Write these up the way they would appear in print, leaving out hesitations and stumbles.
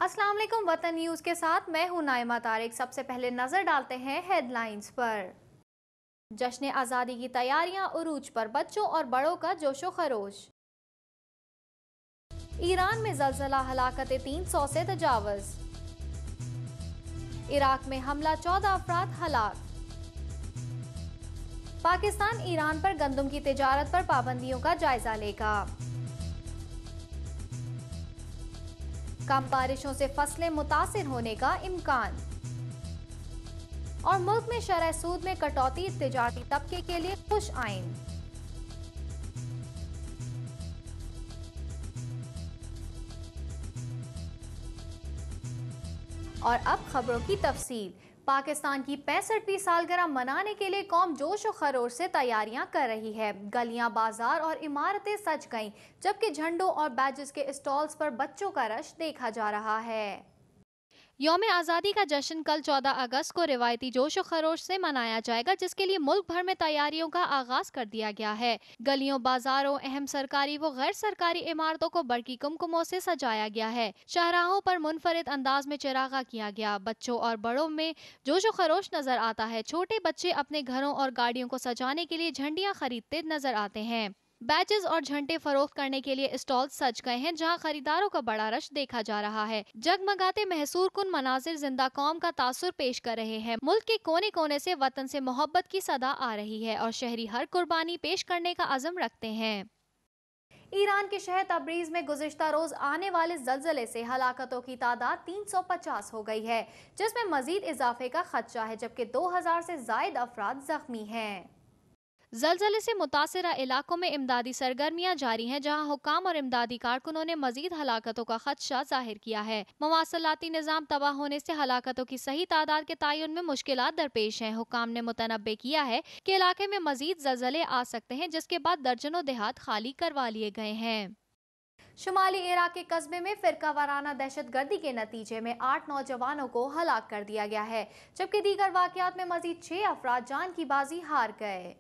अस्सलाम वालेकुम। वतन न्यूज़ के साथ मैं हूं नाइमा तारिक। सबसे पहले नजर डालते हैं हेडलाइंस पर। जश्न आज़ादी की तैयारियां उरूज पर, बच्चों और बड़ों का जोशो खरोश। ईरान में जलजला, हलाकतें 300 से तजावज़। इराक में हमला, 14 अफराद हलाक। पाकिस्तान ईरान पर गंदम की तिजारत पर पाबंदियों का जायजा लेगा। कम बारिशों से फसलें मुतासिर होने का इम्कान। और मुल्क में शरह सूद में कटौती, तिजारती तबके के लिए खुश आइन। और अब खबरों की तफसील। पाकिस्तान की 65वीं सालगिरह मनाने के लिए कौम जोश और खरोश से तैयारियां कर रही है। गलियां, बाजार और इमारतें सज गईं, जबकि झंडों और बैजेस के स्टॉल्स पर बच्चों का रश देखा जा रहा है। यौम आज़ादी का जश्न कल 14 अगस्त को रिवायती जोश और खरोश से मनाया जाएगा, जिसके लिए मुल्क भर में तैयारियों का आगाज कर दिया गया है। गलियों, बाजारों, अहम सरकारी व गैर सरकारी इमारतों को बरकी कुमकुमों से सजाया गया है। शाहराहों पर मुनफरिद अंदाज में चिरागा किया गया। बच्चों और बड़ों में जोश और खरोश नजर आता है। छोटे बच्चे अपने घरों और गाड़ियों को सजाने के लिए झंडियाँ खरीदते नजर आते हैं। बैचेस और झंडे फरोख्त करने के लिए स्टॉल सज गए हैं, जहां खरीदारों का बड़ा रश देखा जा रहा है। जगमगाते महसूर कुन मनाजिर जिंदा कौम का तासुर पेश कर रहे हैं। मुल्क के कोने कोने से वतन से मोहब्बत की सदा आ रही है और शहरी हर कुर्बानी पेश करने का अज़म रखते हैं। ईरान के शहर तबरीज में गुज़िश्ता रोज आने वाले जलजले से हलाकतों की तादाद 350 हो गई है, जिसमें मजीद इजाफे का खदशा है, जबकि 2000 से जायद अफराद जख्मी हैं। जलजले से मुतासरा इलाकों में इमदादी सरगर्मियां जारी हैं, जहां हुक्काम और इमदादी कारकुनों ने मजीद हलाकतों का खदशा जाहिर किया है। मवासलाती निज़ाम तबाह होने से हलाकतों की सही तादाद के तयन में मुश्किलात दरपेश हैं। हुक्काम ने मुतनब्बे किया है कि इलाके में मजीद जलजले आ सकते हैं, जिसके बाद दर्जनों देहात खाली करवा लिए गए हैं। शुमाली इराक के कस्बे में फिरका वाराना दहशत गर्दी के नतीजे में 8 नौजवानों को हलाक कर दिया गया है, जबकि दीगर वाकयात में मजीद 6 अफराद जान की बाजी हार गए।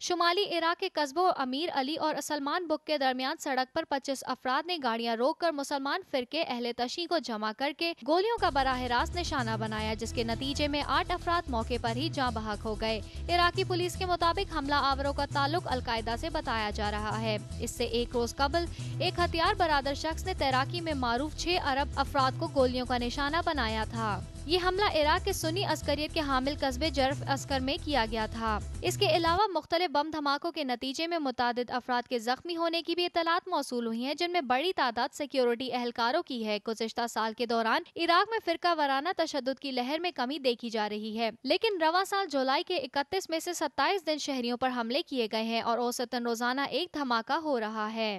शुमाली इराक के कस्बों अमीर अली और सलमान बुक के दरमियान सड़क पर 25 अफराद ने गाड़ियां रोककर मुसलमान फिरके अहले तशी को जमा करके गोलियों का बराह रास्त निशाना बनाया, जिसके नतीजे में 8 अफराद मौके पर ही जाँ बहक हो गए। इराकी पुलिस के मुताबिक हमला आवरों का ताल्लुक अलकायदा से बताया जा रहा है। इससे एक रोज कबल एक हथियार बरादर शख्स ने तैराकी में मारूफ 6 अरब अफराद को गोलियों का निशाना बनाया था। ये हमला इराक के सुन्नी अस्करियत के हामिल कस्बे जर्फ अस्कर में किया गया था। इसके अलावा मुख्तलिफ बम धमाकों के नतीजे में मुतादिद अफराद के जख्मी होने की भी इतलात मौसूल हुई हैं, जिनमें बड़ी तादाद सिक्योरिटी एहलकारों की है। गुज़िश्ता साल के दौरान इराक में फिरका वाराना तशद्दुद की लहर में कमी देखी जा रही है, लेकिन रवा साल जुलाई के 31 में से 27 दिन शहरियों पर हमले किए गए हैं और औसतन रोजाना एक धमाका हो रहा है।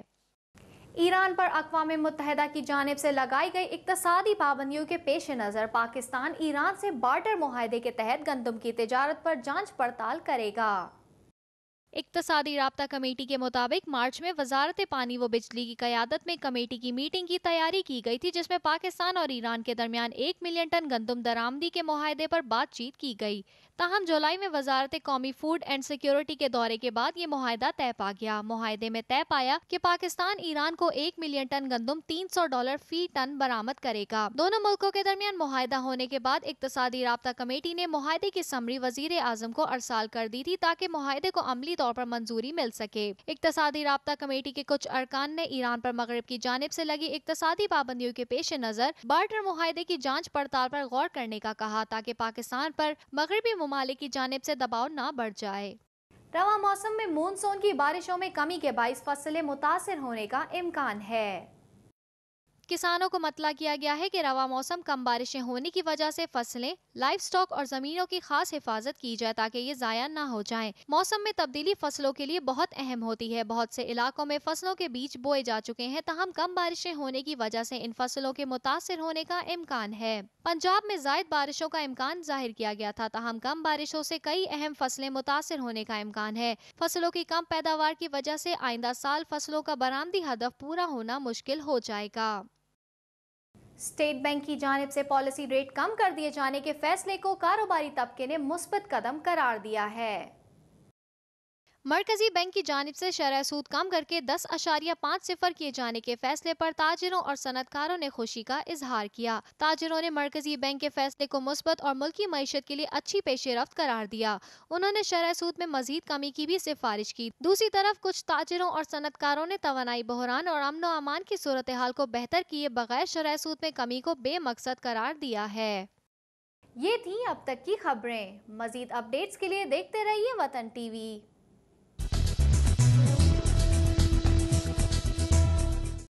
ईरान पर अक़वाम मुत्तहिदा की जानिब से लगाई गई इक़्तिसादी पाबंदियों के पेश नज़र पाकिस्तान ईरान से बार्टर मुआहदे के तहत गंदम की तिजारत पर जांच पड़ताल करेगा। इक़्तिसादी राब्ता कमेटी के मुताबिक मार्च में वजारत पानी व बिजली की क़यादत में कमेटी की मीटिंग की तैयारी की गई थी, जिसमें पाकिस्तान और ईरान के दरमियान 1 मिलियन टन गंदम दरामदी के मुआहदे पर बातचीत की गई। ताहम जुलाई में वजारत कौमी फूड एंड सिक्योरिटी के दौरे के बाद ये मुआहदा तय पा गया। मुआहदे में तय पाया कि पाकिस्तान ईरान को 1 मिलियन टन गंदम $300 फी टन बरामद करेगा। दोनों मुल्कों के दरमियान मुआहदा होने के बाद इक़्तिसादी राब्ता कमेटी ने मुआहदे की समरी वजीर आजम को अरसाल कर दी थी, ताकि मुआहदे को अमली तौर पर मंजूरी मिल सके। इक़्तिसादी राब्ता कमेटी के कुछ अरकान ने ईरान पर मगरिब की जानिब से लगी इक़्तिसादी पाबंदियों के पेश नज़र बार्टर मुआहदे की जांच पड़ताल पर गौर करने का कहा, ताकि पाकिस्तान पर मगरबी ममालिक की जानिब से दबाव न बढ़ जाए। रवा मौसम में मानसून की बारिशों में कमी के बाइस फसलें मुतासिर होने का इम्कान है। किसानों को मतला किया गया है कि रवा मौसम कम बारिशें होने की वजह से फसलें, लाइव स्टॉक और जमीनों की खास हिफाजत की जाए, ताकि ये जाया ना हो जाएं। मौसम में तब्दीली फसलों के लिए बहुत अहम होती है। बहुत से इलाकों में फसलों के बीज बोए जा चुके हैं, ताहम कम बारिशें होने की वजह से इन फसलों के मुतासिर होने का इम्कान है। पंजाब में जायद बारिशों का इम्कान जाहिर किया गया था, ताहम कम बारिशों से कई अहम फसलें मुतासिर होने का इम्कान है। फसलों की कम पैदावार की वजह से आइंदा साल फसलों का बरामदी हदफ पूरा होना मुश्किल हो जाएगा। स्टेट बैंक की जानिब से पॉलिसी रेट कम कर दिए जाने के फैसले को कारोबारी तबके ने मुस्बत कदम करार दिया है। मरकजी बैंक की जानिब से शरह सूद कम करके 10.5 किए जाने के फैसले पर ताजिरों और सनतकारों ने खुशी का इजहार किया। ताजिरों ने मरकजी बैंक के फैसले को मुस्बत और मुल्की मईशत के लिए अच्छी पेशरफ्त करार दिया। उन्होंने शरह सूद में मजीद कमी की भी सिफारिश की। दूसरी तरफ कुछ ताजिरों और सनतकारों ने तवानाई बहरान और अमन व अमान की सूरत हाल को बेहतर किए बगैर शरह सूद में कमी को बेमकसद करार दिया है। ये थी अब तक की खबरें। मजीद अपडेट्स के लिए देखते रहिए वतन टीवी।